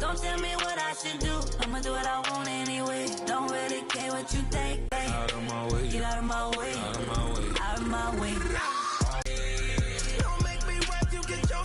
Don't tell me what I should do. I'ma do what I want anyway. Don't really care what you think. Out of my way. Get out of my way. Out of my way. Out of my way. Don't make me rap, you get your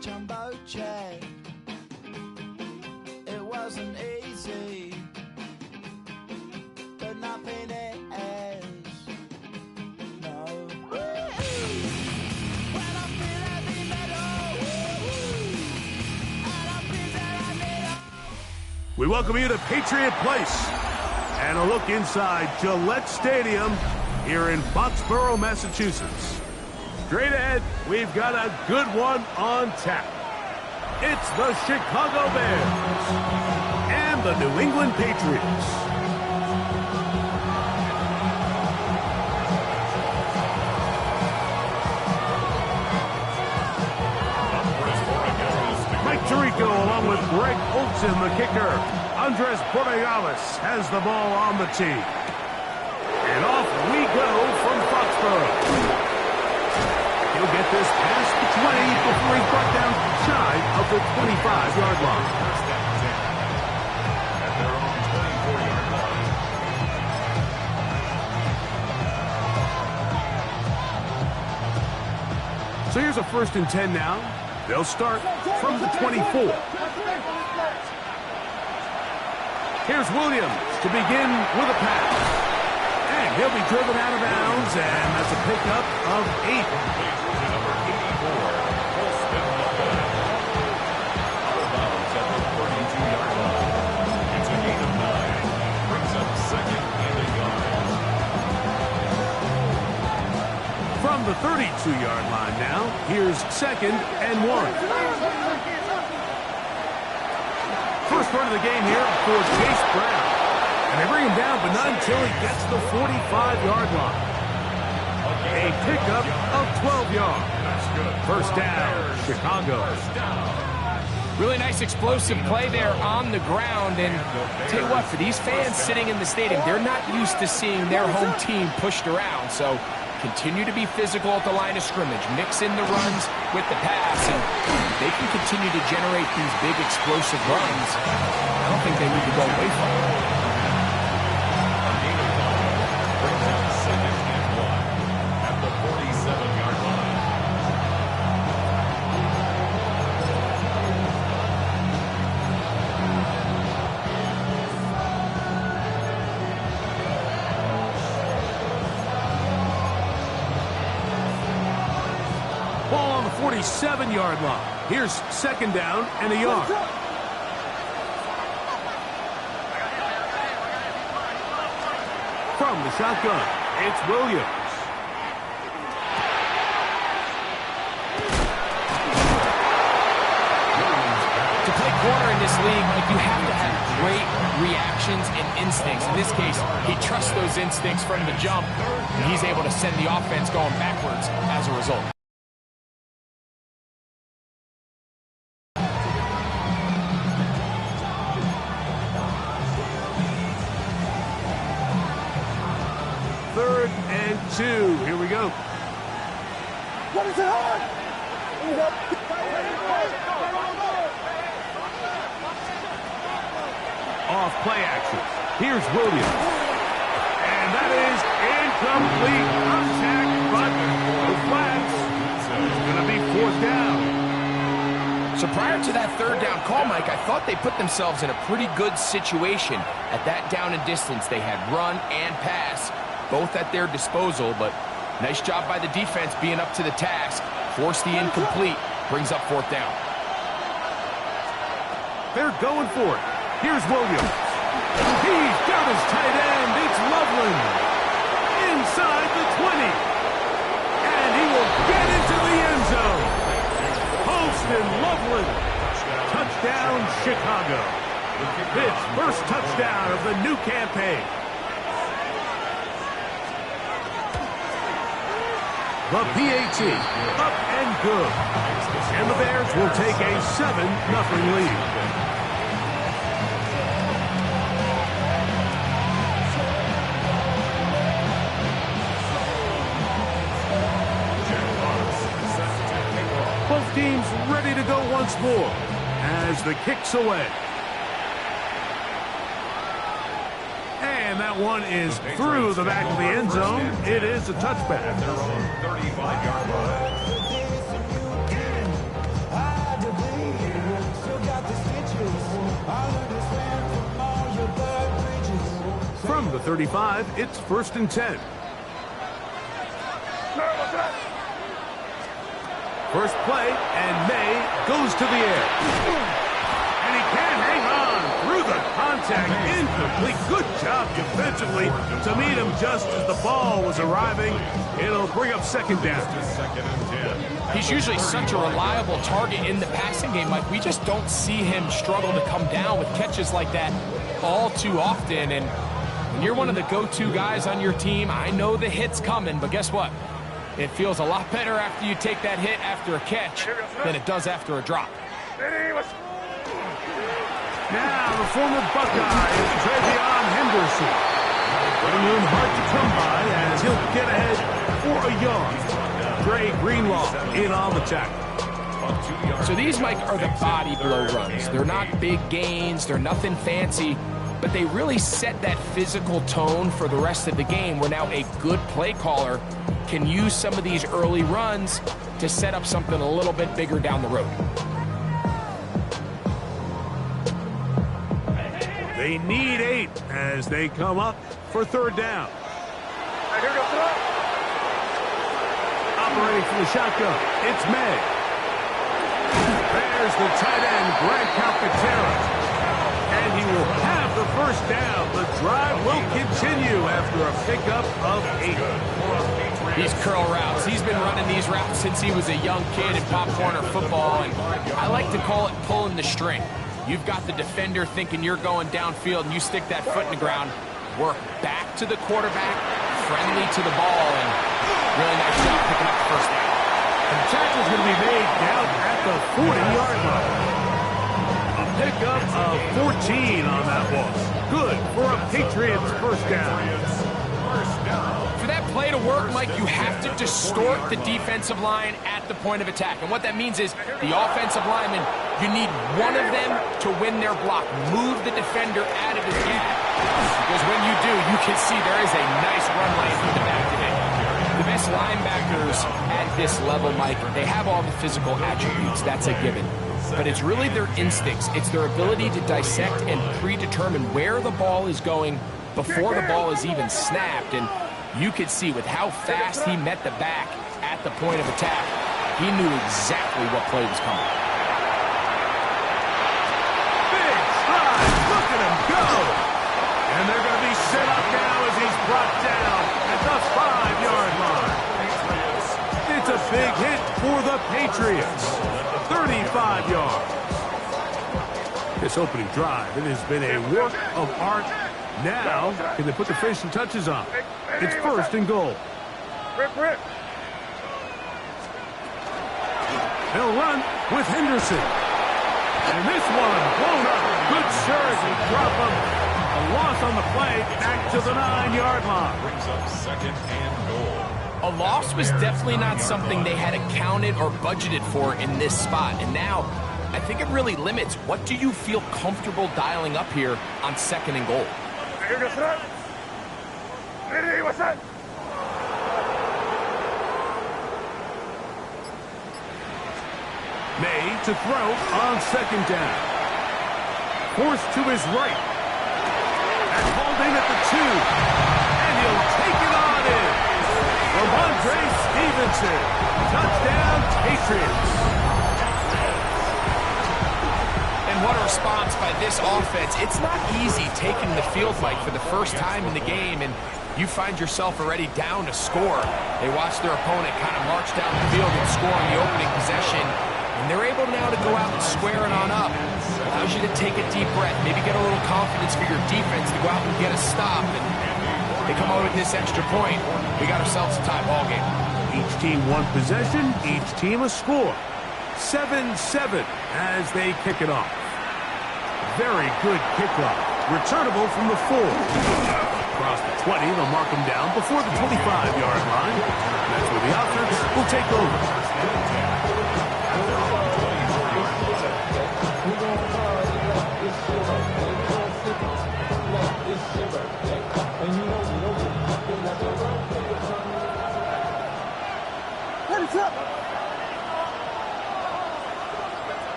jumbo check. It wasn't easy, but nothing is. No. When I feel heavy metal, and I feel that I need. We welcome you to Patriot Place and a look inside Gillette Stadium here in Foxborough, Massachusetts. Straight ahead, we've got a good one on tap. It's the Chicago Bears and the New England Patriots. Mike Tirico along with Greg Olson, the kicker. Andres Borregales has the ball on the tee. And off we go from Foxborough. He'll get this past the 20 before he's brought down shy of the 25-yard line. At their own 24-yard line. So here's a 1st and 10 now. They'll start from the 24. Here's Williams to begin with a pass. And he'll be driven out of bounds, and that's a pickup of 8. Number 84, Holston Lopez. Out of bounds at the 32-yard line. It's a gain of 9. Brings up 2nd and a yard. From the 32-yard line now, here's 2nd and 1. First run of the game here for Chase Brown. And they bring him down, but not until he gets the 45-yard line. A pickup of 12 yards. First down, Chicago. Really nice explosive play there on the ground. And tell you what, for these fans sitting in the stadium, they're not used to seeing their home team pushed around. So continue to be physical at the line of scrimmage. Mix in the runs with the pass. And they can continue to generate these big explosive runs. I don't think they need to go away from it. Brings up 2nd and 1 at the 47-yard line. Ball on the 47-yard line. Here's 2nd down and a yard. From the shotgun, it's Williams. To play corner in this league, you have to have great reactions and instincts. In this case, he trusts those instincts from the jump, and he's able to send the offense going backwards as a result. Third and 2. Here we go. What is it on? Off play action. Here's Williams. And that is incomplete contact, but the flags. It's going to be 4th down. So prior to that 3rd down call, Mike, I thought they put themselves in a pretty good situation. At that down and distance, they had run and pass, both at their disposal, but nice job by the defense being up to the task. Force the incomplete, brings up 4th down. They're going for it. Here's Williams. He's got his tight end. It's Loveland. Inside the 20. And he will get into the end zone. Holston Loveland. Touchdown, Chicago. His first touchdown of the new campaign. The PAT, up and good. And the Bears will take a 7-0 lead. Both teams ready to go once more as the kick's away. And that one is through the back of the end zone. It is a touchback. Their own 35-yard line. From the 35, it's 1st and 10. First play, and May goes to the air. And he can hang on through the contact. Incomplete. Good job defensively to meet him just as the ball was arriving. It'll bring up 2nd down. 2nd and 10. He's usually such a reliable target in the passing game, Mike. We just don't see him struggle to come down with catches like that all too often. And when you're one of the go-to guys on your team, I know the hit's coming, but guess what? It feels a lot better after you take that hit after a catch than it does after a drop. Now, the former Buckeye is Travion Henderson. Putting him hard to come by as he'll get ahead for a yard. Trey Greenlaw in on the tackle. So these, Mike, are the body blow runs. They're not big gains. They're nothing fancy. But they really set that physical tone for the rest of the game where now a good play caller can use some of these early runs to set up something a little bit bigger down the road. They need 8 as they come up for 3rd down. Operating from the shotgun, it's May. There's the tight end, Grant Calcaterra. And he will have the 1st down. The drive will continue after a pickup of 8. These curl routes. He's been running these routes since he was a young kid in Pop Warner football, and I like to call it pulling the string. You've got the defender thinking you're going downfield, and you stick that foot in the ground, work back to the quarterback, friendly to the ball, and really nice job picking up the 1st down. And the tackle's going to be made down at the 40-yard line. A pickup of 14 on that one. Good for a Patriots 1st down. For that play to work, Mike, you have to distort the defensive line at the point of attack. And what that means is the offensive lineman, you need one of them to win their block. Move the defender out of his gap. Because when you do, you can see there is a nice run lane from the back today. The best linebackers at this level, Mike, they have all the physical attributes. That's a given. But it's really their instincts. It's their ability to dissect and predetermine where the ball is going before the ball is even snapped. And you could see with how fast he met the back at the point of attack, he knew exactly what play was coming. Big stride. Look at him go. And they're going to be set up now as he's brought down at the 5-yard line. It's a big hit for the Patriots. 35 yards. This opening drive, it has been a work of art. Now, can they put the finishing touches on? It's 1st and goal. They'll run with Henderson. And this one blown up. Good surge and drop him. A loss on the play back to the 9-yard line. Brings up 2nd and goal. A loss was definitely not something they had accounted or budgeted for in this spot. And now, I think it really limits what do you feel comfortable dialing up here on 2nd and goal. May to throw on 2nd down. Forced to his right. And holding at the 2. And he'll take it on in. Ramondre Stevenson. Touchdown, Patriots. And what a response by this offense. It's not easy taking the field, Mike, for the first time in the game, and you find yourself already down to score. They watch their opponent kind of march down the field and score on the opening possession, and they're able now to go out and square it on up. Allows you to take a deep breath, maybe get a little confidence for your defense to go out and get a stop. And they come out with this extra point. We got ourselves a tie ball game. Each team one possession, each team a score. 7-7 as they kick it off. Very good kickoff. Returnable from the 4. Across the 20, they'll mark them down before the 25-yard line. That's where the offense will take over.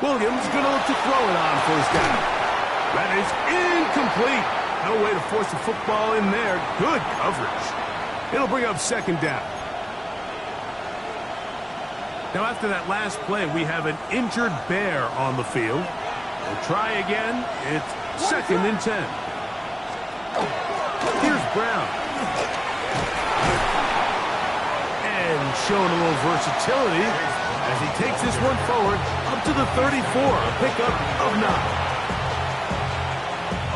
Williams going to look to throw it on first down. That is incomplete. No way to force the football in there. Good coverage. It'll bring up second down. Now after that last play, we have an injured Bear on the field. We'll try again. It's 2nd and 10. Here's Brown. And showing a little versatility as he takes this one forward up to the 34, a pickup of 9.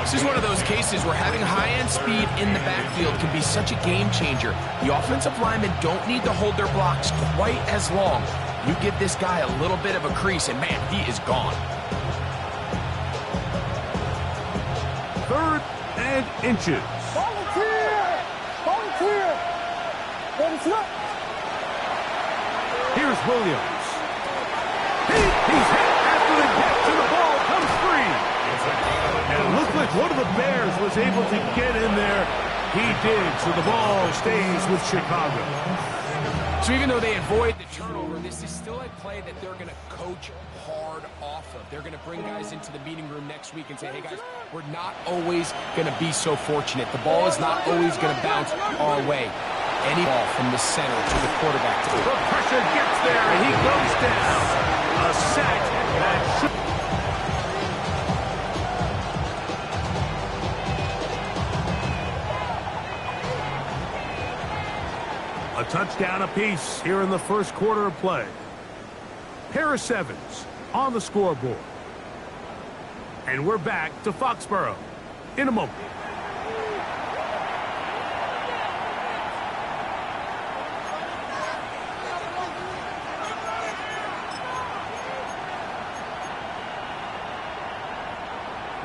This is one of those cases where having high-end speed in the backfield can be such a game changer. The offensive linemen don't need to hold their blocks quite as long. You give this guy a little bit of a crease, and man, he is gone. 3rd and inches. Volunteer! Volunteer! Ready, up. Here's Williams. He's hit after the catch, and the ball comes free. And it looked like one of the Bears was able to get in there. He did, so the ball stays with Chicago. So even though they avoid the turnover, this is still a play that they're going to coach hard off of. They're going to bring guys into the meeting room next week and say, hey guys, we're not always going to be so fortunate. The ball is not always going to bounce our way. Any ball from the center to the quarterback. The pressure gets there, and he goes down. A sack that should... A touchdown apiece here in the first quarter of play. Pair of 7s on the scoreboard. And we're back to Foxborough in a moment.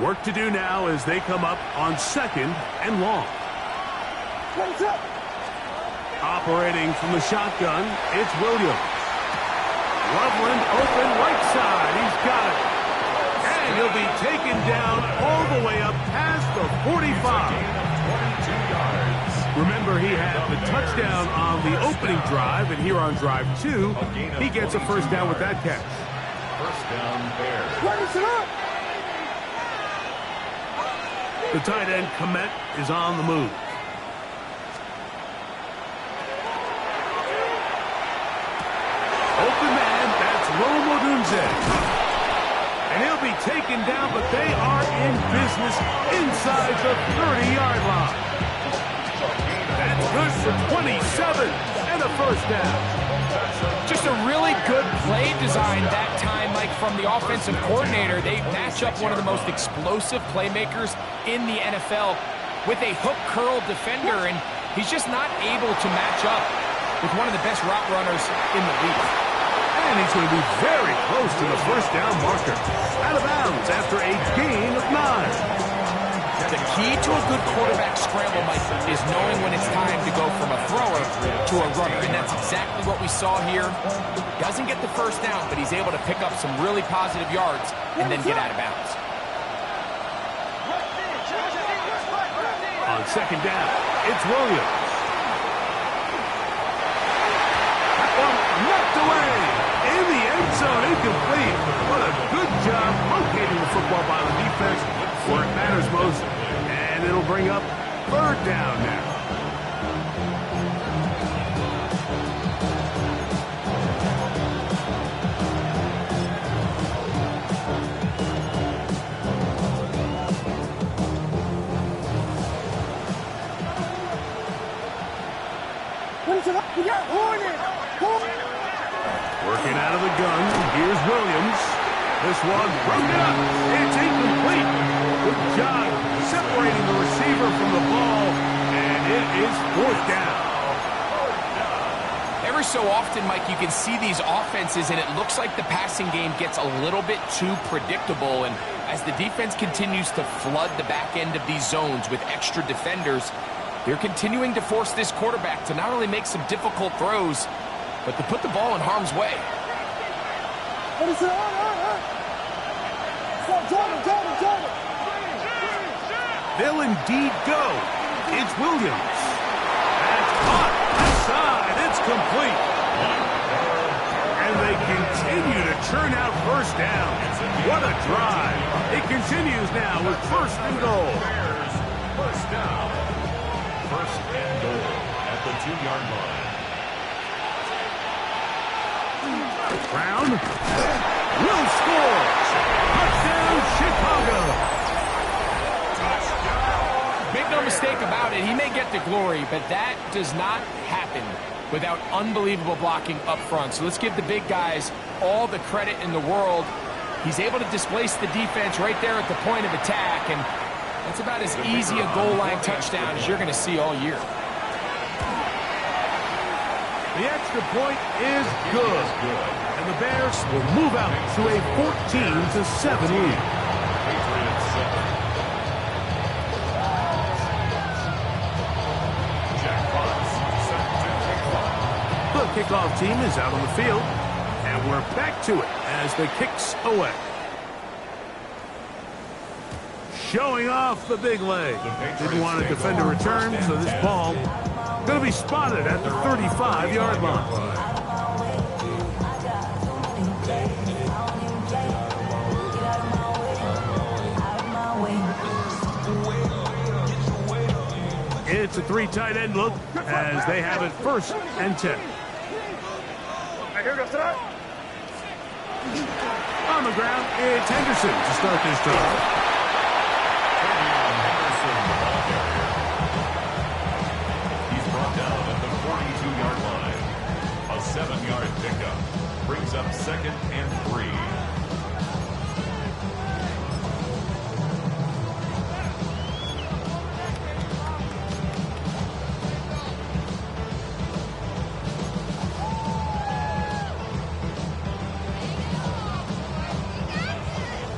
Work to do now as they come up on 2nd and long. Operating from the shotgun, it's Williams. Loveland open right side. He's got it. And he'll be taken down all the way up past the 45. 22 yards. Remember, he had the touchdown on the opening drive, and here on drive 2, he gets a first down with that catch. First down, Bears. The tight end, Komet, is on the move. Open man, that's Romo Dunze. And he'll be taken down, but they are in business inside the 30-yard line. That's good for 27 and a first down. Just a really good play design that time, Mike, from the offensive coordinator. They match up one of the most explosive playmakers in the NFL with a hook curl defender, and he's just not able to match up with one of the best route runners in the league. And he's going to be very close to the first down marker. Out of bounds after a gain of 9. The key to a good quarterback scramble, Mike, is knowing when it's time to go from a thrower to a runner, and that's exactly what we saw here. Doesn't get the first down, but he's able to pick up some really positive yards and then get out of bounds. On 2nd down, it's Williams. That one knocked away in the end zone, incomplete. What a good job locating the football by the defense where it matters most. And it'll bring up 3rd down now. Working out of the gun, here's Williams. This one broken up. It's incomplete. Good job separating the receiver from the ball, and it is 4th down. Every so often, Mike, you can see these offenses, and it looks like the passing game gets a little bit too predictable. And as the defense continues to flood the back end of these zones with extra defenders, they're continuing to force this quarterback to not only make some difficult throws, but to put the ball in harm's way. They'll indeed go. It's Williams. That's caught inside. It's complete. And they continue to churn out first down. What a drive. It continues now with first and goal. First down. First and goal at the 2-yard line. Brown will score. Touchdown, Chicago. Make no mistake about it, he may get the glory, but that does not happen without unbelievable blocking up front. So let's give the big guys all the credit in the world. He's able to displace the defense right there at the point of attack, and that's about as easy a goal line touchdown as you're going to see all year. The extra point is good, and the Bears will move out to a 14-7 lead. Patriots 7. The kickoff team is out on the field, and we're back to it as the kick's away. Showing off the big leg. Didn't want to defend a return, so this ball going to be spotted at the 35-yard line. It's a 3 tight end look as they have it first and 10. On the ground, it's Henderson to start this drive. He's brought down at the 42-yard line. A 7-yard pickup brings up 2nd and 3.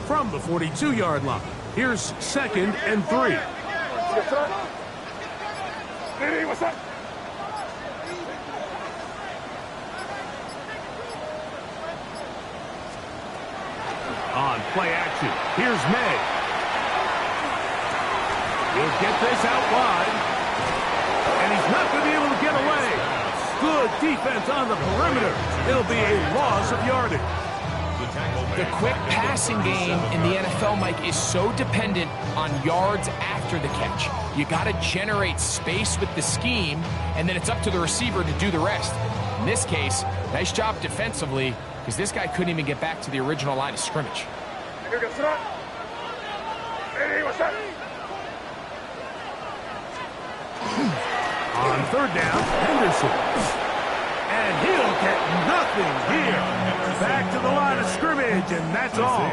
From the 42-yard line, here's 2nd and 3. On play action, here's May. He'll get this out wide, and he's not going to be able to get away. Good defense on the perimeter. It'll be a loss of yardage. The quick passing game in the NFL, Mike, is so dependent on yards after the catch. You got to generate space with the scheme, and then it's up to the receiver to do the rest. In this case, nice job defensively, because this guy couldn't even get back to the original line of scrimmage. On 3rd down, Henderson. And he'll get nothing here. Back to the line of scrimmage, and that's all.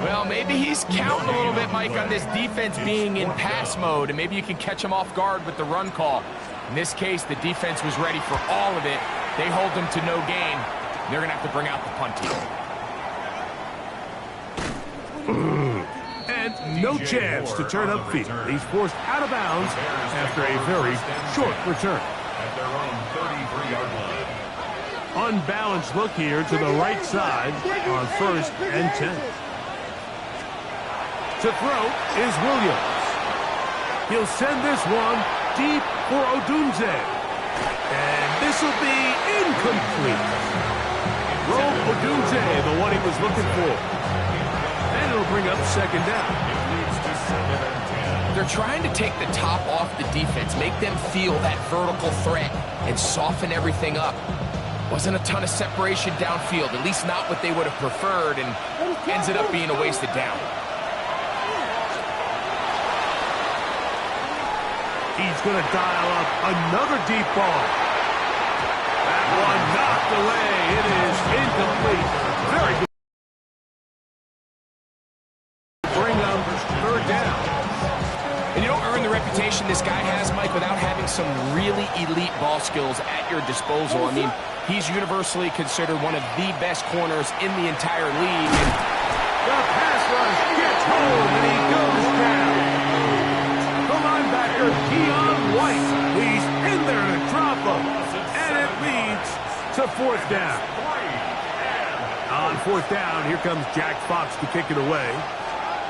Well, maybe he's counting a little bit, Mike, on this defense being in pass mode, and maybe you can catch him off guard with the run call. In this case, the defense was ready for all of it. They hold them to no gain. They're going to have to bring out the punt team. And no chance to turn upfield. He's forced out of bounds after a very short return. At their own 33-yard line. Unbalanced look here to the right side on 1st and 10. To throw is Williams. He'll send this one deep for Odunze. And this will be incomplete. Roll Odunze, the one he was looking for. And it'll bring up 2nd down. They're trying to take the top off the defense, make them feel that vertical threat, and soften everything up. Wasn't a ton of separation downfield, at least not what they would have preferred, and ends up being a wasted down. He's going to dial up another deep ball. That one knocked away. It is incomplete. Very good. Bring up 3rd down. And you don't earn the reputation this guy has, Mike, without having some really elite ball skills at your disposal. I mean, he's universally considered one of the best corners in the entire league. And the pass rush gets home, and he goes down. The linebacker, Keon White, he's in there to drop him, and it leads to fourth down. On fourth down, here comes Jack Fox to kick it away.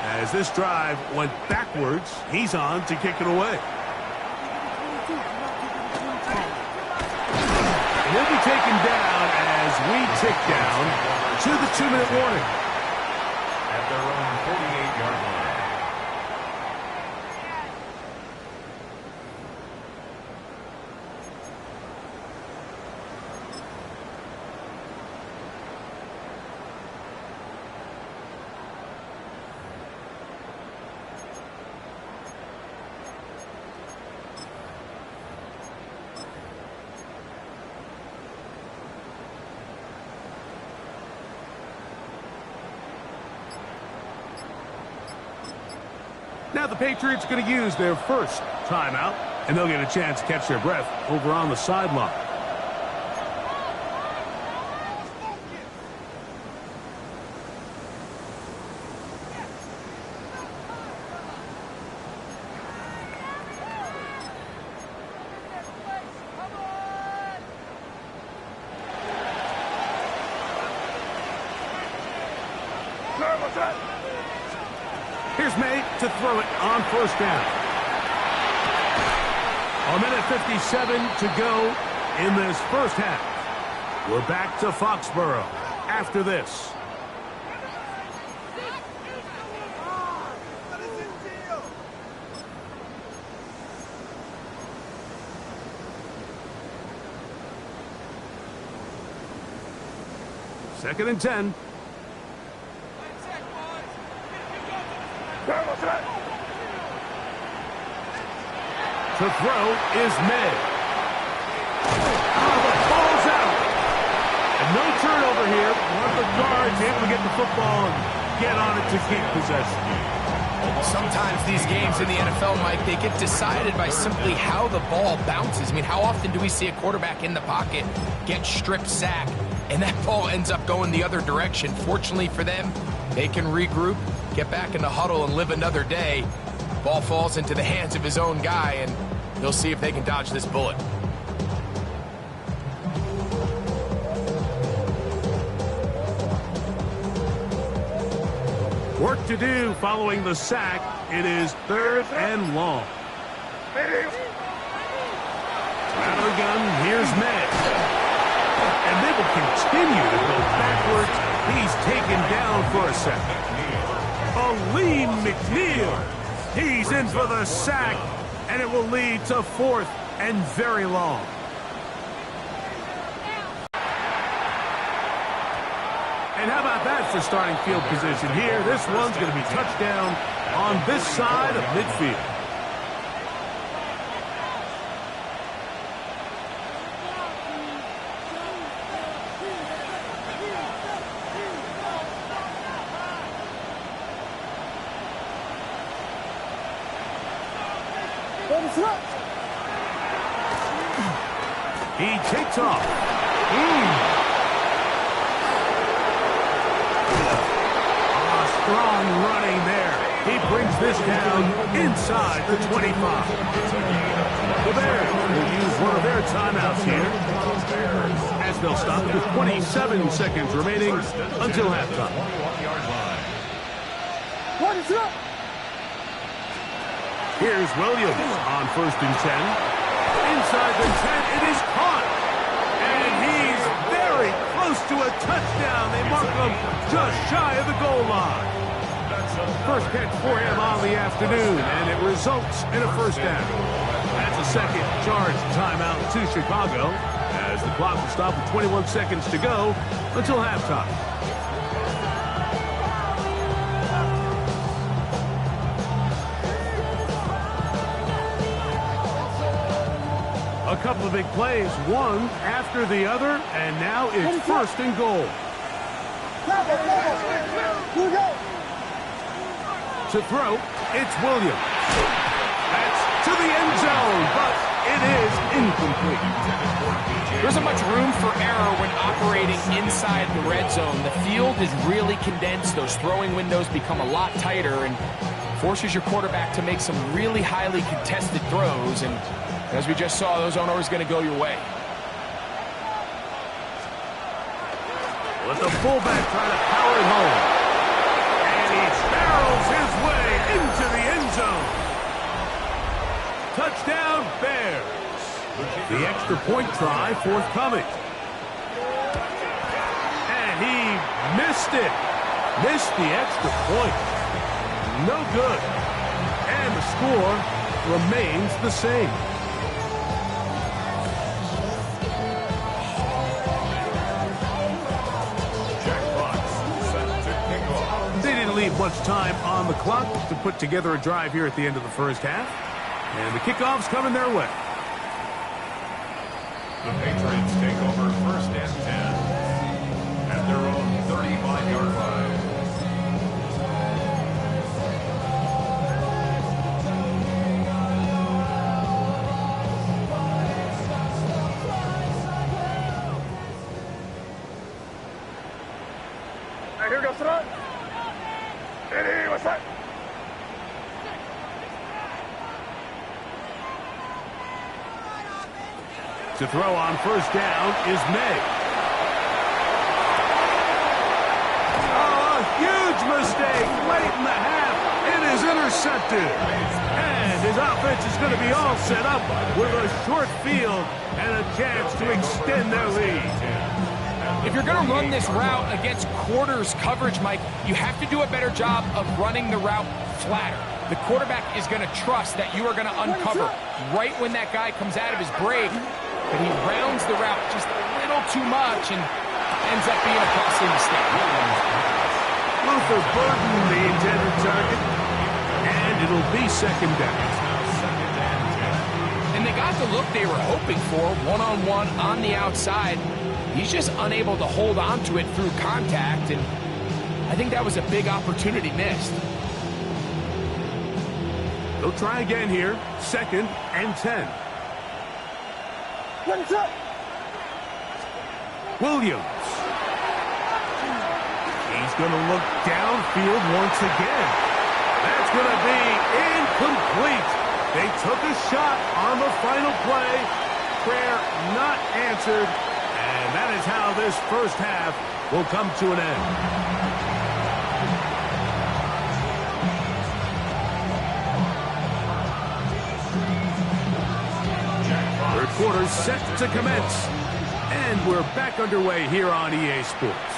As this drive went backwards, he's on to kick it away. He'll be taken down as we tick down to the 2-minute warning. At their own 48-yard line. Now the Patriots are going to use their first timeout, and they'll get a chance to catch their breath over on the sideline. Here's May to throw it on first down. 1:57 to go in this first half. We're back to Foxborough after this. Second and 10. To throw is May. The ball's out. And no turnover here. One of the guards able to get the football and get on it to keep possession. sometimes these games in the NFL, Mike, they get decided by simply how the ball bounces. I mean, how often do we see a quarterback in the pocket get strip sacked and that ball ends up going the other direction? Fortunately for them, they can regroup, get back in the huddle, and live another day. Ball falls into the hands of his own guy, and they'll see if they can dodge this bullet. Work to do following the sack. It is third and long. Out of the gun, here's Meg. And they will continue to go backwards. He's taken down for a second. Aleem McNeil. He's in for the sack, and it will lead to fourth and very long. And how about that for starting field position here? This one's going to be touchdown on this side of midfield. He takes off. Strong running there. He brings this down inside the 25. The Bears will use one of their timeouts here as they'll stop with 27 seconds remaining until halftime. Here's Williams on 1st and 10. Inside the 10, it is caught. And he's very close to a touchdown. They mark him just shy of the goal line. First catch for him on the afternoon, and it results in a first down. That's a second charge timeout to Chicago as the clock will stop with 21 seconds to go until halftime. A couple of big plays, one after the other, and now it's first and goal. To throw, it's Williams. That's to the end zone, but It is incomplete. There isn't much room for error when operating inside the red zone. The field is really condensed. Those throwing windows become a lot tighter and forces your quarterback to make some really highly contested throws. And as we just saw, those aren't always going to go your way. Let the fullback try to power it home. And he barrels his way into the end zone. Touchdown, Bears. The extra point try forthcoming. And he missed it. Missed the extra point. No good. And the score remains the same. They didn't leave much time on the clock to put together a drive here at the end of the first half. And the kickoff's coming their way. The Patriots take over first and 10 at their own 35-yard line. Here goes it. What's that? To throw on first down is May. Oh, a huge mistake late in the half. It is intercepted. And his offense is going to be all set up with a short field and a chance to extend their lead. If you're going to run this route against quarters coverage, Mike, you have to do a better job of running the route flatter. The quarterback is going to trust that you are going to uncover right when that guy comes out of his break, but he rounds the route just a little too much and ends up being a costly mistake. Luther Burden, the intended target, and it'll be second down. And they got the look they were hoping for, one-on-one on the outside. He's just unable to hold on to it through contact, and I think that was a big opportunity missed. They'll try again here, second and 10. Williams. He's going to look downfield once again. That's going to be incomplete. They took a shot on the final play. Prayer not answered. And that is how this first half will come to an end. Third quarter set to commence. And we're back underway here on EA Sports.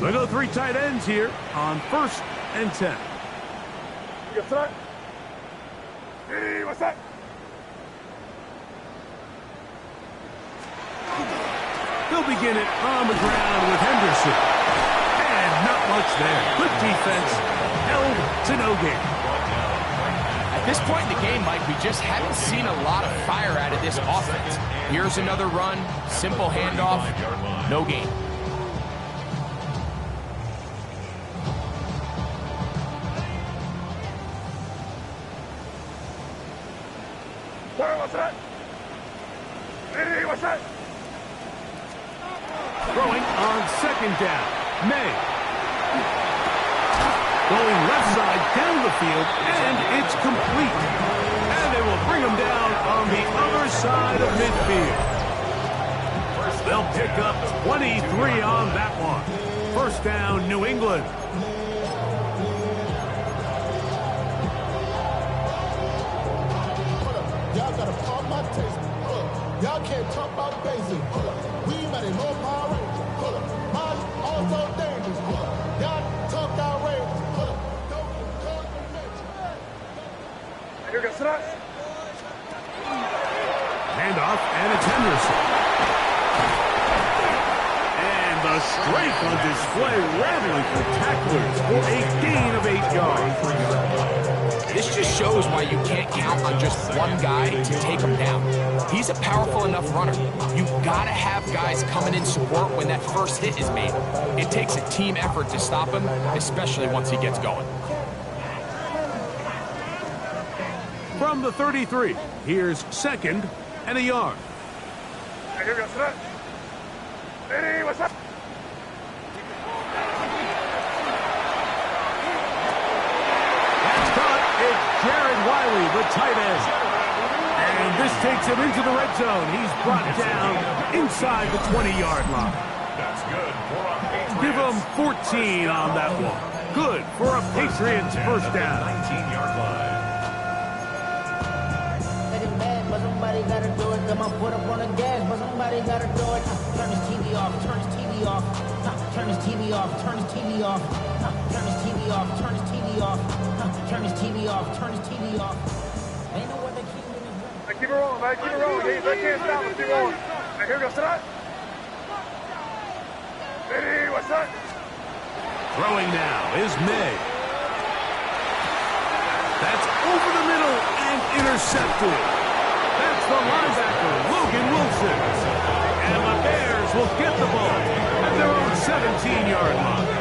They go three tight ends here on first and 10. What's that? Hey, what's that? They'll begin it on the ground with Henderson. And not much there. Good defense. Held to no gain. At this point in the game, Mike, we just haven't seen a lot of fire out of this offense. Here's another run, simple handoff, no gain. What's that? Hey, what's that? Throwing on second down. May. Going left side down the field, and it's complete. And they will bring him down on the other side of midfield. They'll pick up 23 on that one. First down, New England. Y'all gotta pump my taste. Y'all can't talk about basic. We mighty low power rangers. Mine also dangerous. Y'all talk outrageous. Here goes it. Handoff, and it's Henderson. And the strength on display, rattling for tacklers for a gain of 8 yards. This just shows why you can't count on just one guy to take him down. He's a powerful enough runner. You've got to have guys coming in support when that first hit is made. It takes a team effort to stop him, especially once he gets going. From the 33, here's 2nd and a yard. Hey, here we go. Set. Hey, what's up? That's caught. It's Jared Wiley, the tight end. And this takes him into the red zone. He's brought down inside the 20-yard line. That's good for a Patriots. Give him 14 on that one. Good for a Patriots first down. 19-yard line. Getting mad, but somebody gotta do it. Got my foot up on the gas, but somebody gotta do it. Turn his TV off, turn his TV off. Turn his TV off, turn his TV off. Turn his TV off, turn his TV off. Turn his TV off, turn his TV off. Ain't no other king in his room. Hey, keep it rolling, man. Keep it rolling. They can't stop us. Keep rolling. Hey, here we go. Set. Hey, what's up? Throwing now is May. That's over the middle and intercepted. That's the linebacker, Logan Wilson. And the Bears will get the ball at their own 17-yard line.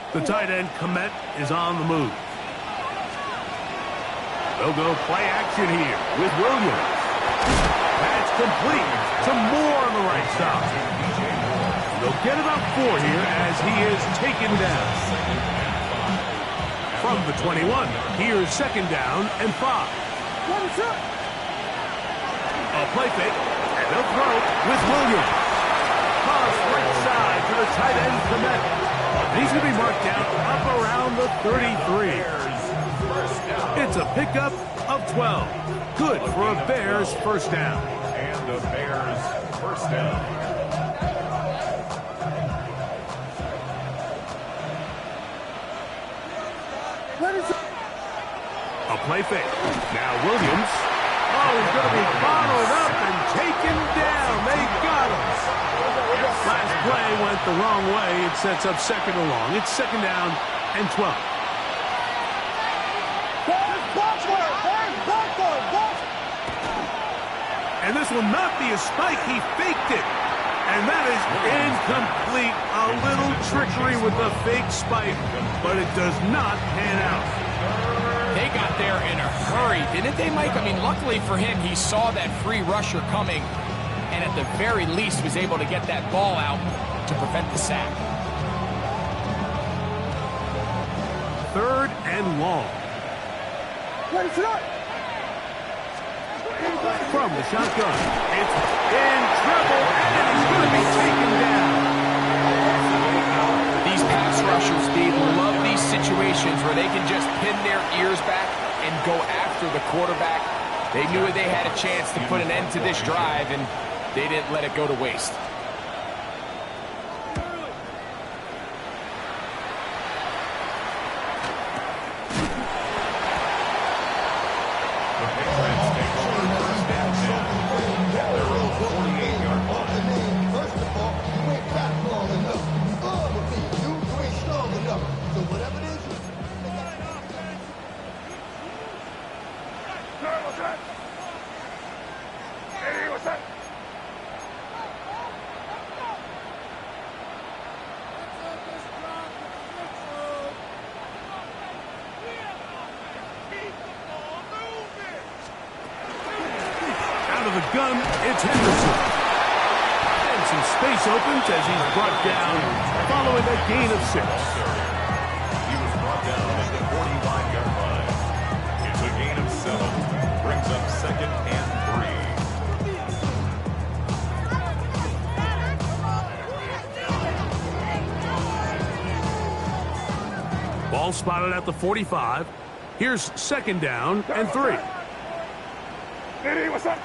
The tight end, Komet, is on the move. They'll go play action here with Williams. That's complete to Moore on the right side. They'll get about 4 here as he is taken down. From the 21, here's 2nd down and 5. A play fake, and they'll throw with Williams. Toss right side to the tight end, Komet. He's going to be marked down up around the 33. It's a pickup of 12. Good for a Bears first down. And the Bears first down. A play fake. Now Williams. Oh, he's going to be bottled up and taken down. They got him. Last play went the wrong way. It sets up 2nd and long. It's 2nd down and 12. And this will not be a spike. He faked it. And that is incomplete. A little trickery with the fake spike, but it does not pan out. They got there in a hurry, didn't they, Mike? I mean, luckily for him, he saw that free rusher coming, and at the very least was able to get that ball out to prevent the sack. 3rd and long. From the shotgun, it's in trouble, and he's going to be taken down. These pass rushers, they love these situations where they can just pin their ears back and go after the quarterback. They knew they had a chance to put an end to this drive, and they didn't let it go to waste. The gun, it's Henderson. And some space opens as he's brought down following a gain of 6. He was brought down at the 45-yard line. It's a gain of 7. Brings up 2nd and 3. Ball spotted at the 45. Here's 2nd down and 3. Hey, what's up?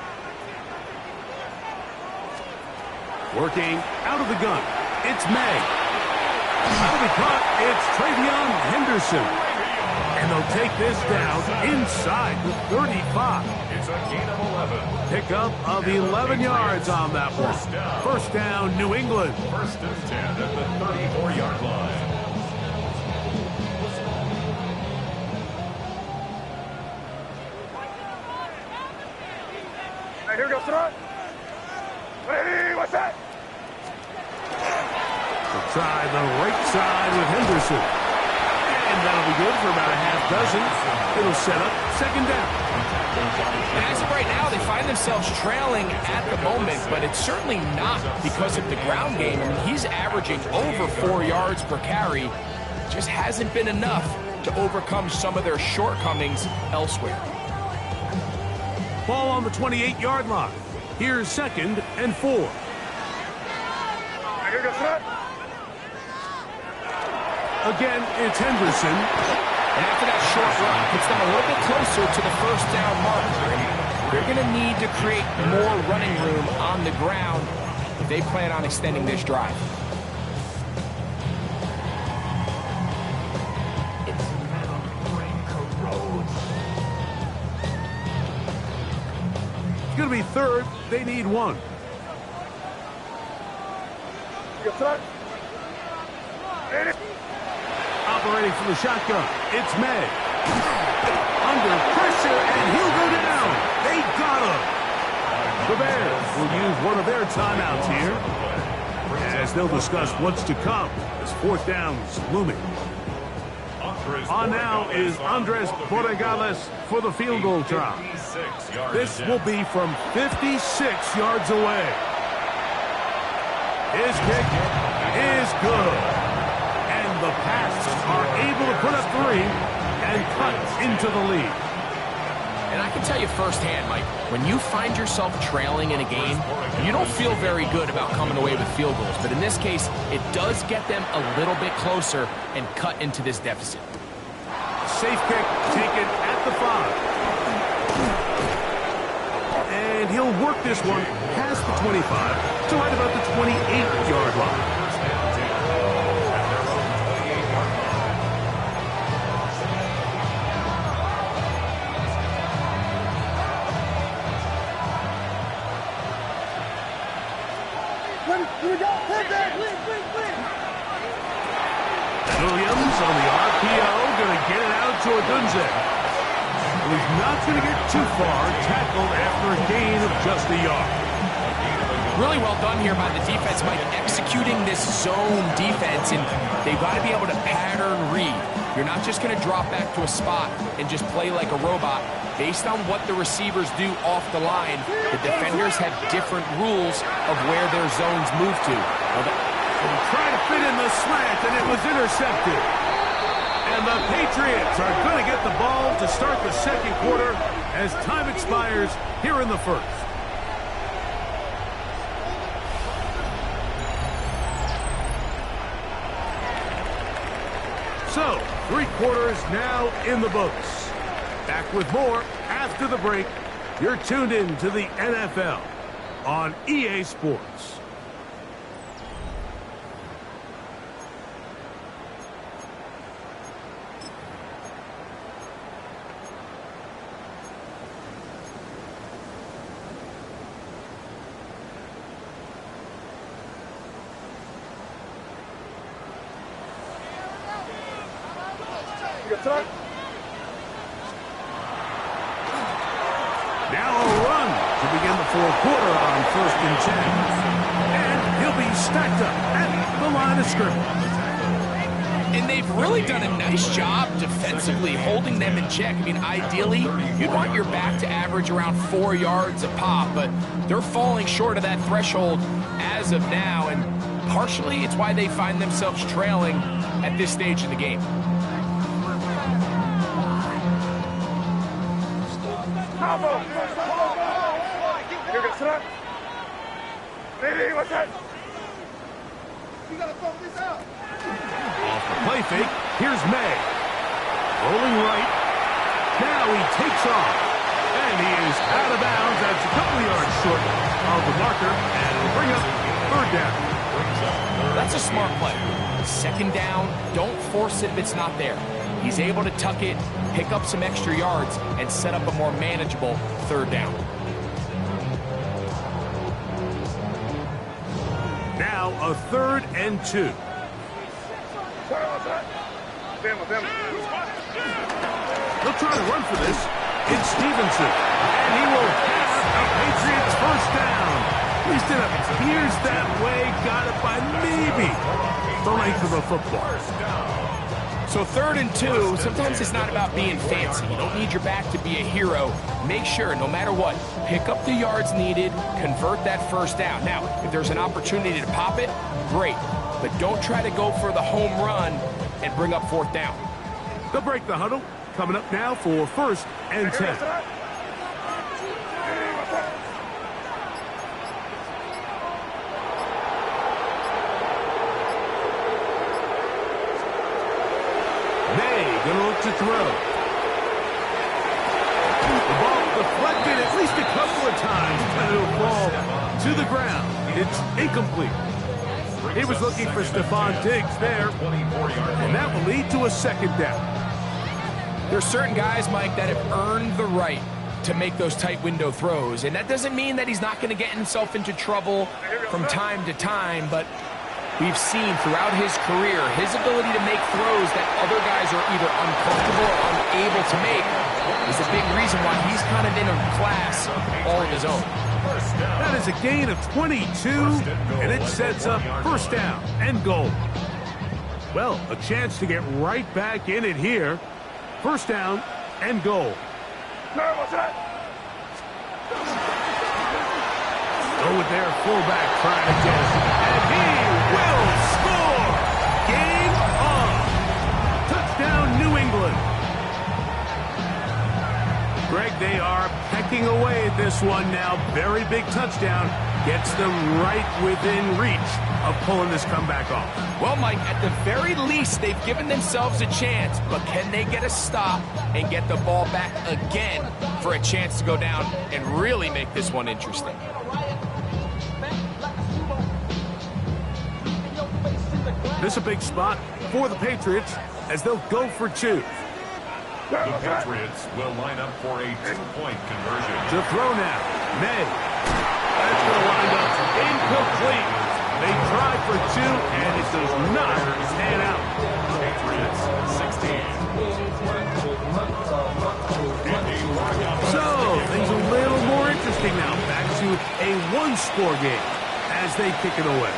Working out of the gun, it's May. That'll be caught. It's Travion Henderson. And they'll take this down inside the 35. It's a gain of 11. Pickup of 11 yards on that one. First down, New England. First and 10 at the 34-yard line. Hey, here we go, front. Ready, what's that? They'll try the right side with Henderson. And that'll be good for about a half dozen. It'll set up second down. And as of right now, they find themselves trailing at the moment, but it's certainly not because of the ground game. I mean, he's averaging over 4 yards per carry. Just hasn't been enough to overcome some of their shortcomings elsewhere. Ball on the 28-yard line. Here's second and 4. Hey, here we go, front. Again, it's Henderson. And after that short run, puts them a little bit closer to the first down marker. And they're going to need to create more running room on the ground if they plan on extending this drive. It's going to be third. They need 1. Here we go, front. Ready. Operating from the shotgun, it's May. Under pressure, and he'll go down. They got him. The Bears will use one of their timeouts here, as they'll discuss what's to come as fourth down's looming. On now is Andres Borregales for the field goal try. This will be from 56 yards away. His kick is good. And the Pats are able to put up 3 and cut into the lead. And I can tell you firsthand, Mike, when you find yourself trailing in a game, you don't feel very good about coming away with field goals. But in this case, it does get them a little bit closer and cut into this deficit. Safe kick taken at the 5. And he'll work this one past the 25 to right about the 28-yard line. Williams on the RPO, going to get it out to Odunze. He's not going to get too far, tackled after a gain of just a yard. Really well done here by the defense, Mike, executing this zone defense, and they've got to be able to pattern read. You're not just going to drop back to a spot and just play like a robot. Based on what the receivers do off the line, the defenders have different rules of where their zones move to. Trying to fit in the slant, and it was intercepted. And the Patriots are going to get the ball to start the second quarter as time expires here in the first. So, 3 quarters now in the books. Back with more after the break. You're tuned in to the NFL on EA Sports. Now a run to begin the fourth quarter on 1st and 10. And he'll be stacked up at the line of scrimmage. And they've really done a nice job defensively holding them in check. I mean, ideally, you'd want your back to average around 4 yards a pop, but they're falling short of that threshold as of now, and partially it's why they find themselves trailing at this stage in the game. Here we go, front. Ready, what's that? You gotta throw this out. Off the play fake, here's May. Rolling right. Now he takes off. And he is out of bounds. That's a couple yards short of the marker. And it'll bring up 3rd down. That's a smart play. 2nd down, don't force it if it's not there. He's able to tuck it, pick up some extra yards, and set up a more manageable third down. Now a 3rd and 2. They'll try to run for this. It's Stevenson. And he will have a Patriots first down. At least it appears that way. Got it by maybe the length of a football. So 3rd and 2, sometimes it's not about being fancy. You don't need your back to be a hero. Make sure, no matter what, pick up the yards needed, convert that first down. Now, if there's an opportunity to pop it, great. But don't try to go for the home run and bring up 4th down. They'll break the huddle. Coming up now for 1st and 10. Gonna look to throw. The ball deflected at least a couple of times, but it'll fall to the ground. It's incomplete. He was looking for Stephon Diggs there, and that will lead to a 2nd down. There's certain guys, Mike, that have earned the right to make those tight window throws, and that doesn't mean that he's not going to get himself into trouble from time to time, but we've seen throughout his career his ability to make throws that other guys are either uncomfortable or unable to make is a big reason why he's kind of in a class all of his own. That is a gain of 22, and it sets up 1st down and goal. Well, a chance to get right back in it here. 1st down and goal. Go with their fullback trying to get it. And he will score! Game on! Touchdown, New England. Greg, they are pecking away at this one now. Very big touchdown. Gets them right within reach of pulling this comeback off. Well, Mike, at the very least, they've given themselves a chance, but can they get a stop and get the ball back again for a chance to go down and really make this one interesting? This is a big spot for the Patriots as they'll go for 2. The Patriots will line up for a 2-point conversion. To throw now. May. That's going to wind up incomplete. They tried for 2, and it does not pan out. Patriots 16. So, things a little more interesting now. Back to a 1-score game as they kick it away.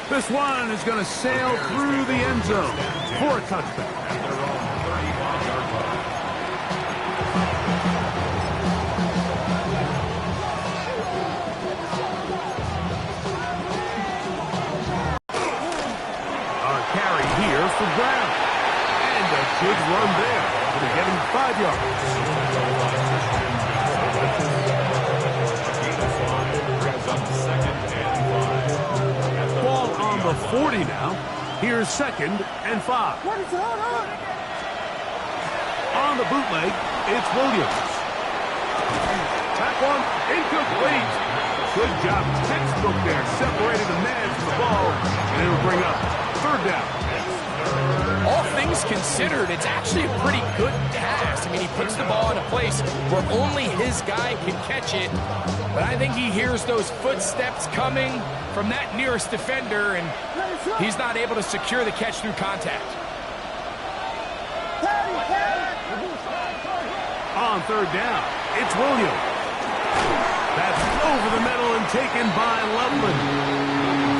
This one is going to sail through the end zone for a touchback. At their own 35-yard line. Our carry here for Brown. And a good run there to get him 5 yards. Brings up 2nd and 5. Ball on the 40 now. Here's 2nd and 5. On the bootleg, it's Williams. That one incomplete. Good job. Textbook there. Separated the man from the ball. And it'll bring up 3rd down. All things considered, it's actually a pretty good pass. I mean, he puts the ball in a place where only his guy can catch it. But I think he hears those footsteps coming from that nearest defender, and he's not able to secure the catch through contact. On 3rd down, it's Williams. That's over the middle and taken by Loveland.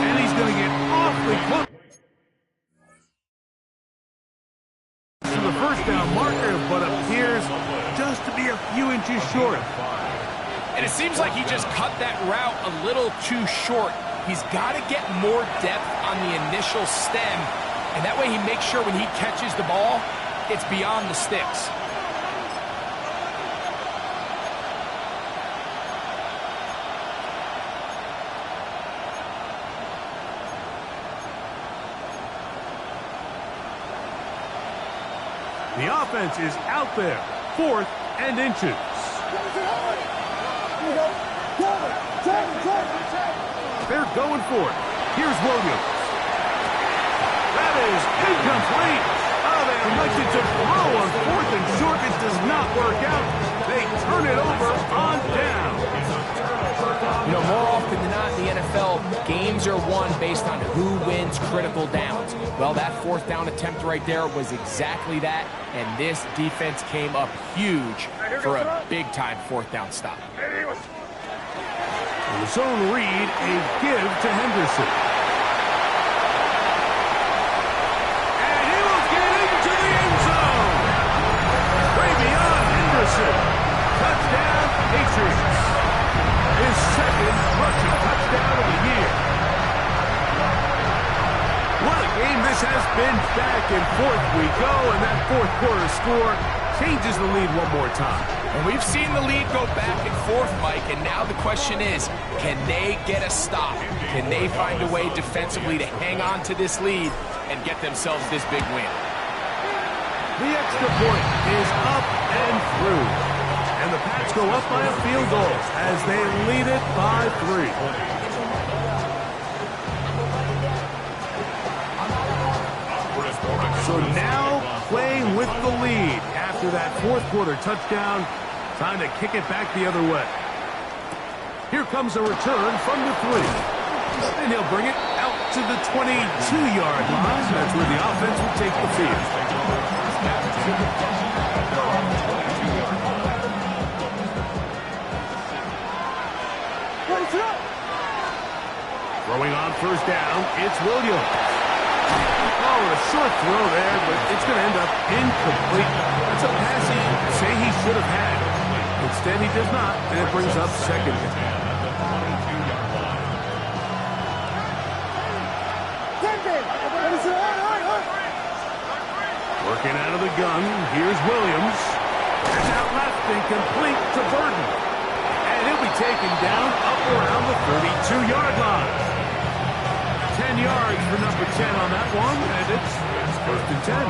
And he's going to get awfully close to the 1st down marker, but appears just to be a few inches short. And it seems like he just cut that route a little too short. He's got to get more depth on the initial stem, and that way he makes sure when he catches the ball, it's beyond the sticks. The offense is out there, 4th and inches. They're going for it. Here's Williams. That is incomplete. A Elected to throw on 4th and short. It does not work out. They turn it over on down. You know, more often than not in the NFL, games are won based on who wins critical downs. Well, that 4th down attempt right there was exactly that, and this defense came up huge for a big-time 4th down stop. The zone read, a give to Henderson. And he will get into the end zone. Way beyond Henderson. Touchdown, Patriots. His second rushing touchdown of the year. What a game this has been. Back and forth we go, and that 4th quarter score changes the lead one more time. And we've seen the lead go back and forth, Mike, and now the question is, can they get a stop? Can they find a way defensively to hang on to this lead and get themselves this big win? The extra point is up and through. And the Pats go up by a field goal as they lead it by 3. So now playing with the lead after that 4th quarter touchdown. Time to kick it back the other way. Here comes a return from the 3. And he'll bring it out to the 22-yard line. That's where the offense will take the field. Throwing on 1st down, it's Williams. Oh, a short throw there, but it's going to end up incomplete. That's a pass he'd say he should have had. Instead, he does not, and it brings up 2nd down. Working out of the gun, here's Williams. It's out left and complete to Burton. And he'll be taken down up around the 32-yard line. 10 yards for number 10 on that one, and it's 1st and 10.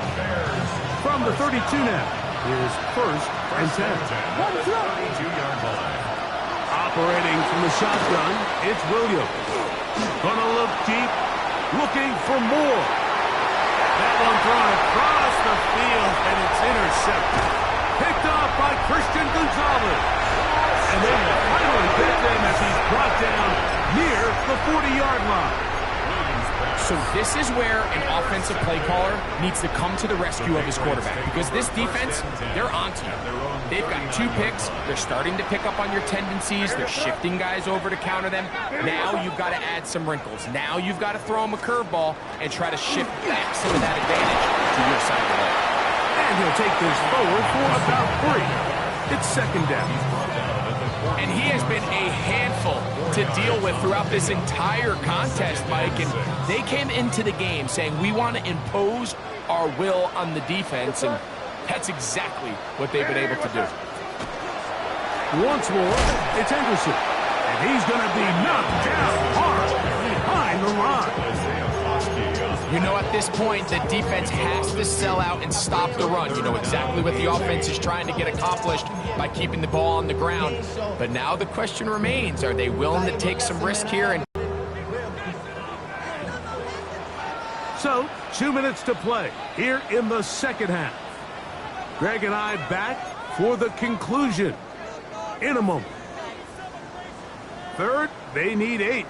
From the 32 now, here's 1st and 10. Operating from the shotgun, it's Williams. Gonna look deep, looking for more. That one thrown across the field, and it's intercepted. Picked off by Christian Gonzalez. And they will finally get them as he's brought down near the 40-yard line. So this is where an offensive play caller needs to come to the rescue of his quarterback, because this defense, they're onto you. They've got 2 picks. They're starting to pick up on your tendencies. They're shifting guys over to counter them. Now you've got to add some wrinkles. Now you've got to throw them a curveball and try to shift back some of that advantage to your side of the ball. And he'll take this forward for about 3. It's 2nd down. And he has been a handful to deal with throughout this entire contest, Mike. And they came into the game saying, we want to impose our will on the defense, and that's exactly what they've been able to do. Once more, it's Henderson. And he's going to be knocked down hard behind the line. You know, at this point, the defense has to sell out and stop the run. You know exactly what the offense is trying to get accomplished by keeping the ball on the ground. But now the question remains, are they willing to take some risk here? And so, 2 minutes to play here in the 2nd half. Greg and I back for the conclusion in a moment. 3rd, they need 8.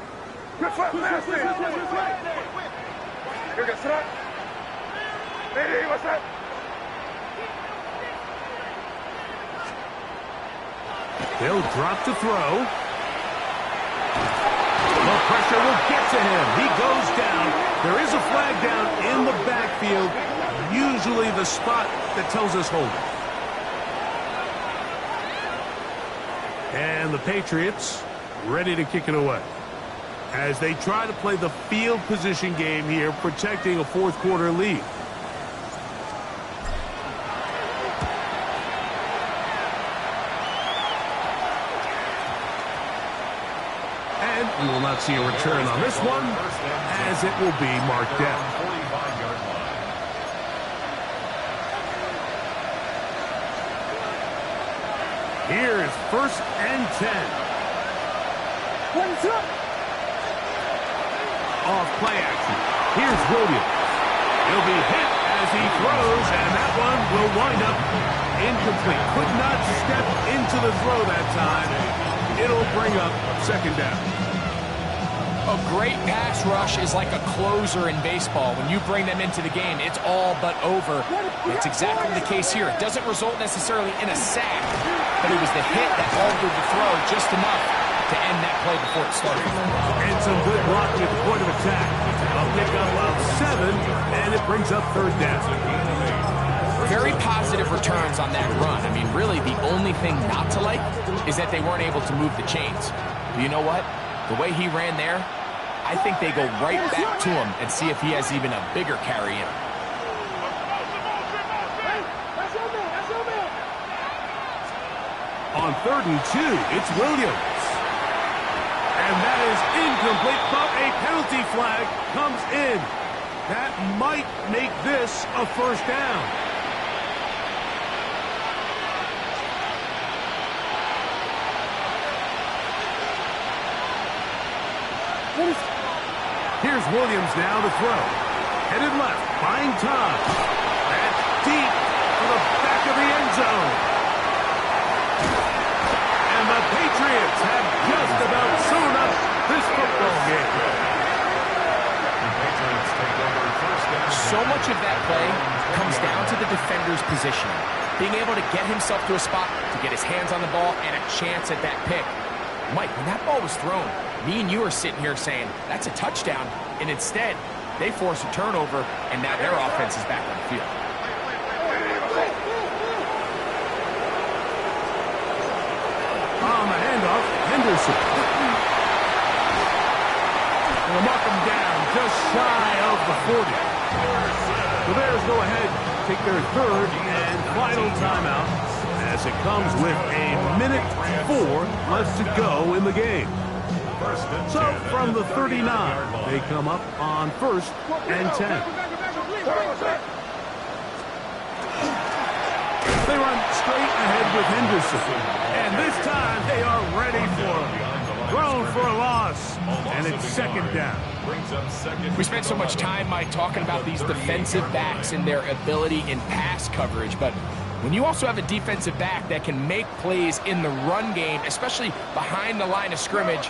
They'll drop to throw. The pressure will get to him. He goes down. There is a flag down in the backfield, usually the spot that tells us hold. And the Patriots ready to kick it away as they try to play the field position game here, protecting a 4th quarter lead. And we will not see a return on this one, as it will be marked down. Here is 1st and 10. Off play action. Here's Williams. He'll be hit as he throws, and that one will wind up incomplete. Could not step into the throw that time. It'll bring up second down. A great pass rush is like a closer in baseball. When you bring them into the game, it's all but over. That's exactly the case here. It doesn't result necessarily in a sack, but it was the hit that altered the throw just enough to end that play before it started. And some good blocking at the point of attack. A pickup of 7, and it brings up third down. Very positive returns on that run. I mean, really, the only thing not to like is that they weren't able to move the chains. But you know what? The way he ran there, I think they go right back to him and see if he has even a bigger carry in him. On 3rd and 2, it's Williams. And that is incomplete, but a penalty flag comes in. That might make this a first down. Here's Williams now to throw. Headed left, buying time. That's deep to the back of the end zone. And the Patriots have just about sewn up this football game. So much of that play comes down to the defender's positioning. Being able to get himself to a spot, to get his hands on the ball, and a chance at that pick. Mike, when that ball was thrown, me and you are sitting here saying, that's a touchdown. And instead, they force a turnover, and now their offense is back on the field. On the handoff, Henderson. They'll mark him down just shy of the 40. The Bears go ahead, take their third and final timeout as it comes with a minute 4 left to go in the game. So from the 39, they come up on 1st and 10. They run straight ahead with Henderson. And this time they are ready for him. Thrown for a loss. And it's second down. We spent so much time, Mike, talking about these defensive backs and their ability in pass coverage. But when you also have a defensive back that can make plays in the run game, especially behind the line of scrimmage,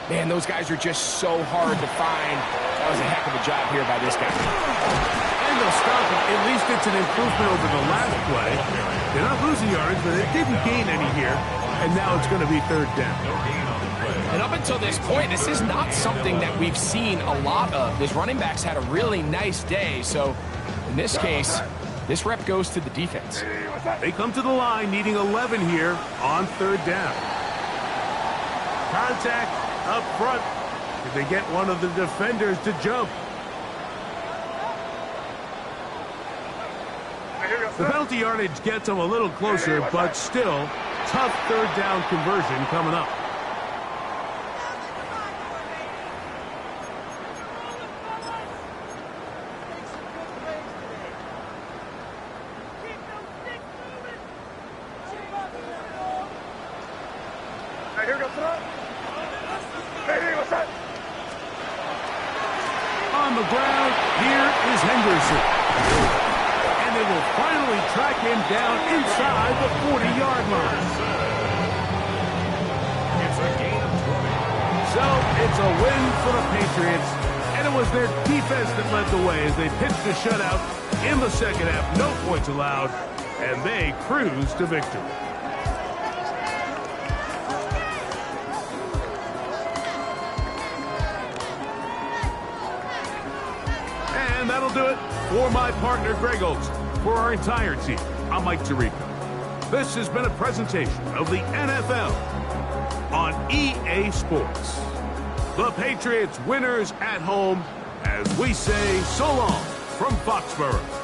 man, those guys are just so hard to find. That was a heck of a job here by this guy. And they'll stop it. At least it's an improvement over the last play. They're not losing yards, but they didn't gain any here. And now it's going to be third down. And up until this point, this is not something that we've seen a lot of. This running back's had a really nice day. So in this case, this rep goes to the defense. They come to the line needing 11 here on third down. Contact up front. Did they get one of the defenders to jump? The penalty yardage gets them a little closer, but still, tough third down conversion coming up. On the ground, here is Henderson. And they will finally track him down inside the 40-yard line. So it's a win for the Patriots, and it was their defense that led the way as they pitched a shutout in the second half. No points allowed, and they cruise to victory. And that'll do it for my partner, Greg Olson. For our entire team, I'm Mike Tirico. This has been a presentation of the NFL on EA Sports. The Patriots winners at home as we say so long from Foxborough.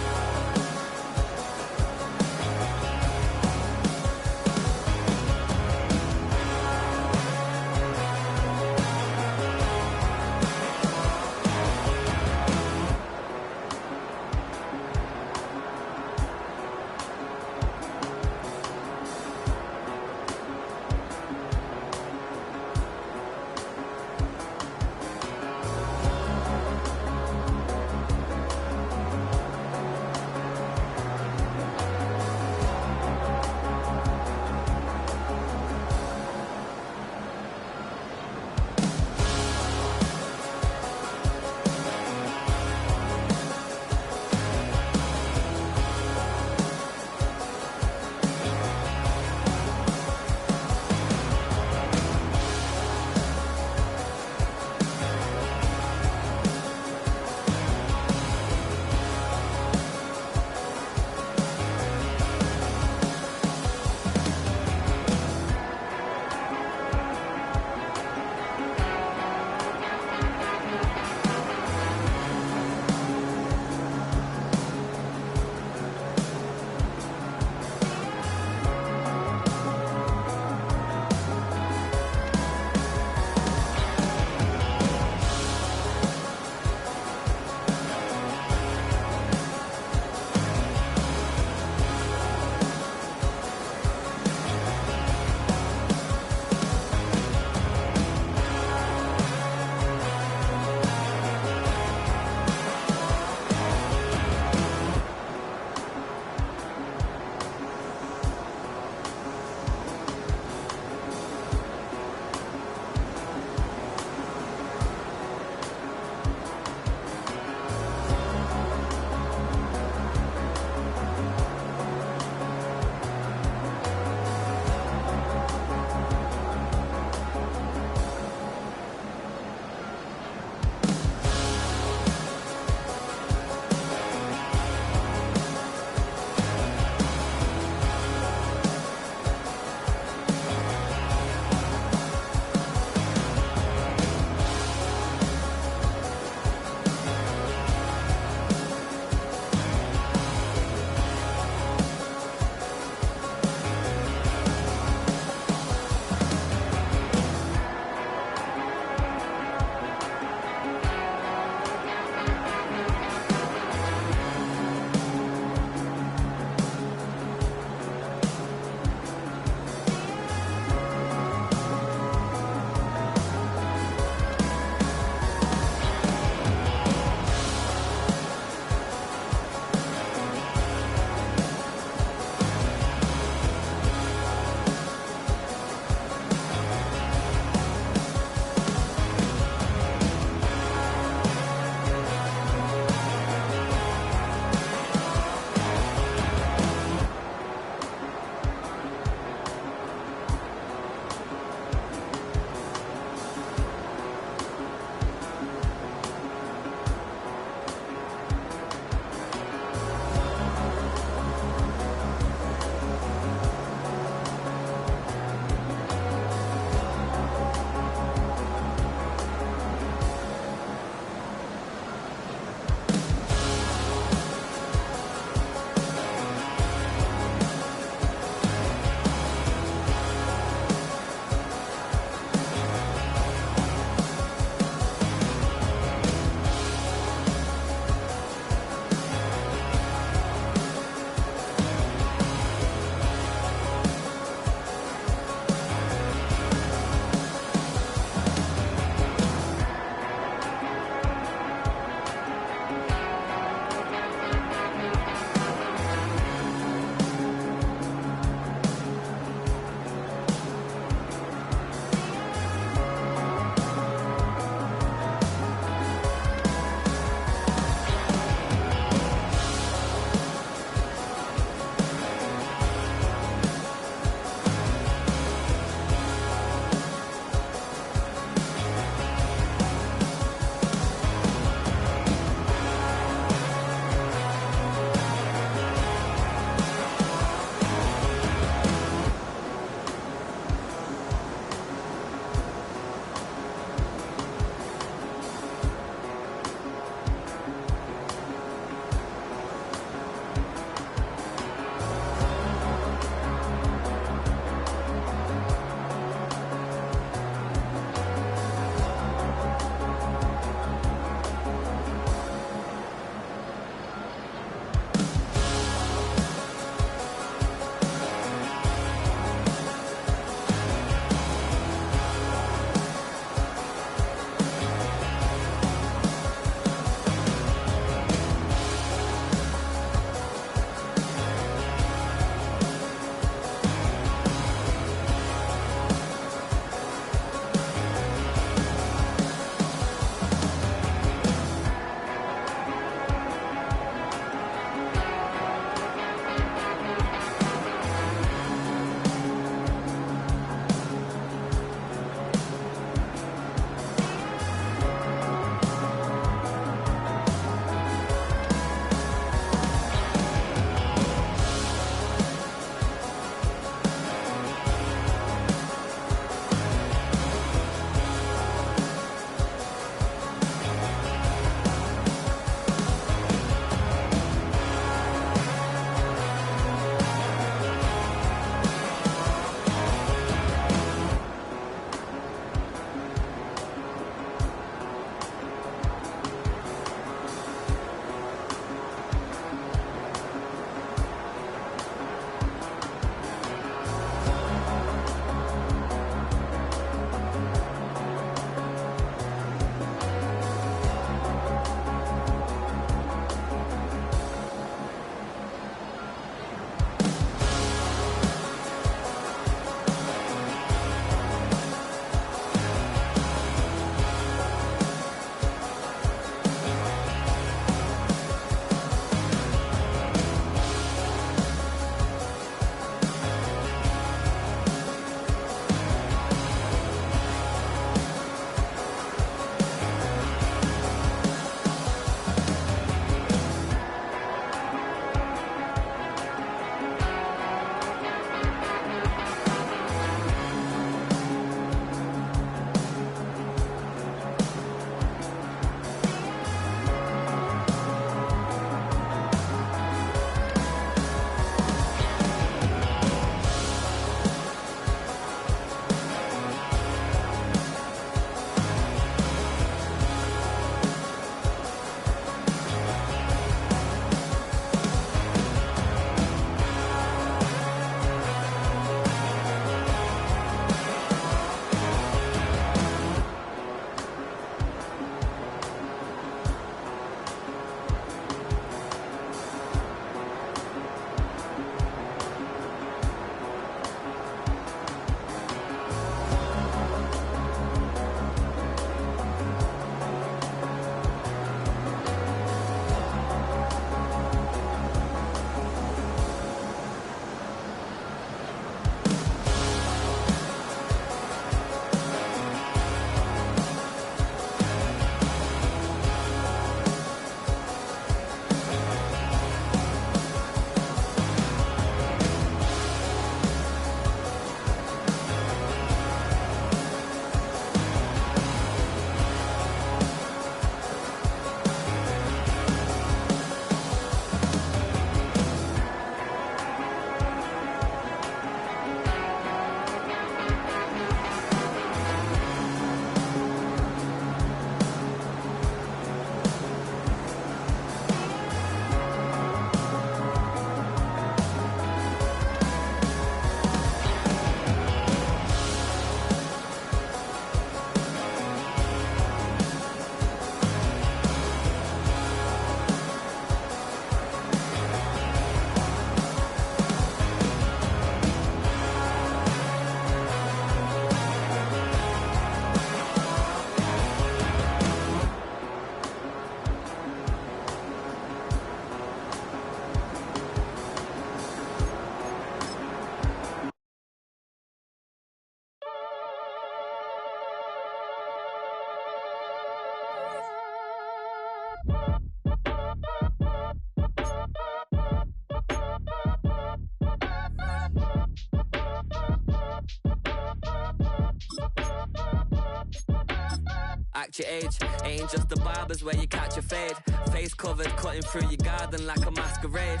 match your age. Ain't just the barbers where you catch a fade. Face covered, cutting through your garden like a masquerade.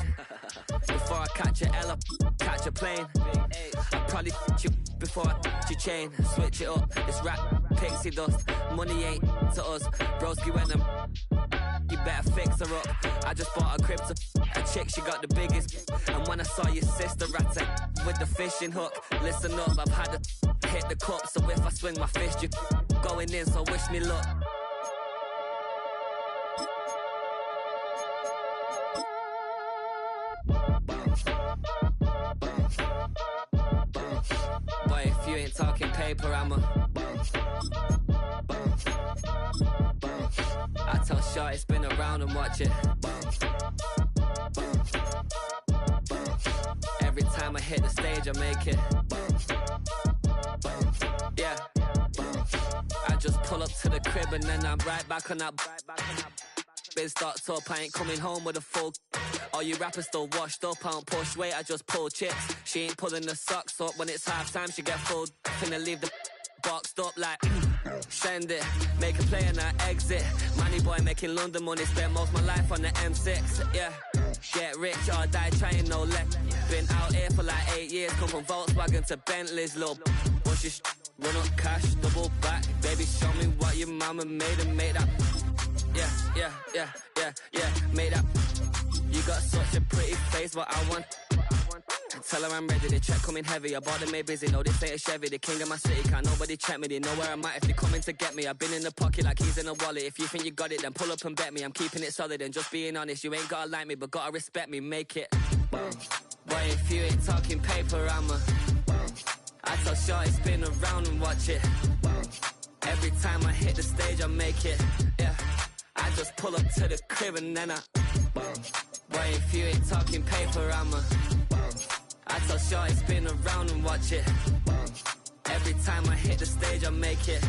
Before I catch a L, catch a plane. I probably you before I your chain. Switch it up, it's rap, pixie dust. Money ain't to us. Broski went them. You better fix her up. I just bought a crib to a chick, she got the biggest. And when I saw your sister rat with the fishing hook, listen up, I've had to hit the cup. So if I swing my fist, you going in, so wish me luck. Boy, if you ain't talking paper, I'm a I tell Shorty spin around and watch it. Every time I hit the stage, I make it. Yeah. I just pull up to the crib and then I'm right back on that. Been starts up, I ain't coming home with a full. All you rappers still washed up, I don't push weight, I just pull chips. She ain't pulling the socks up when it's half time, she get full. Finna leave the boxed up like send it, make a play and I exit. Money boy making London money, spend most of my life on the M6. Yeah, get rich or die trying, no left. Been out here for like 8 years, come from Volkswagen to Bentley's, little bushes. Run up cash, double back, baby show me what your mama made and make that. Yeah, made that. You got such a pretty face, but I want. Tell her I'm ready, the check coming heavy. I bought them made busy, no this ain't a Chevy. The king of my city, can't nobody check me. They know where I'm at if they coming to get me. I've been in the pocket like he's in a wallet. If you think you got it, then pull up and bet me. I'm keeping it solid and just being honest. You ain't gotta like me, but gotta respect me, make it. Boy, if you ain't talking paper, I'm a I tell Shorty spin around and watch it. Every time I hit the stage, I make it. Yeah, I just pull up to the crib and then I Boy, if you ain't talking paper, I'm a I tell Shorty spin around and watch it. Every time I hit the stage, I make it.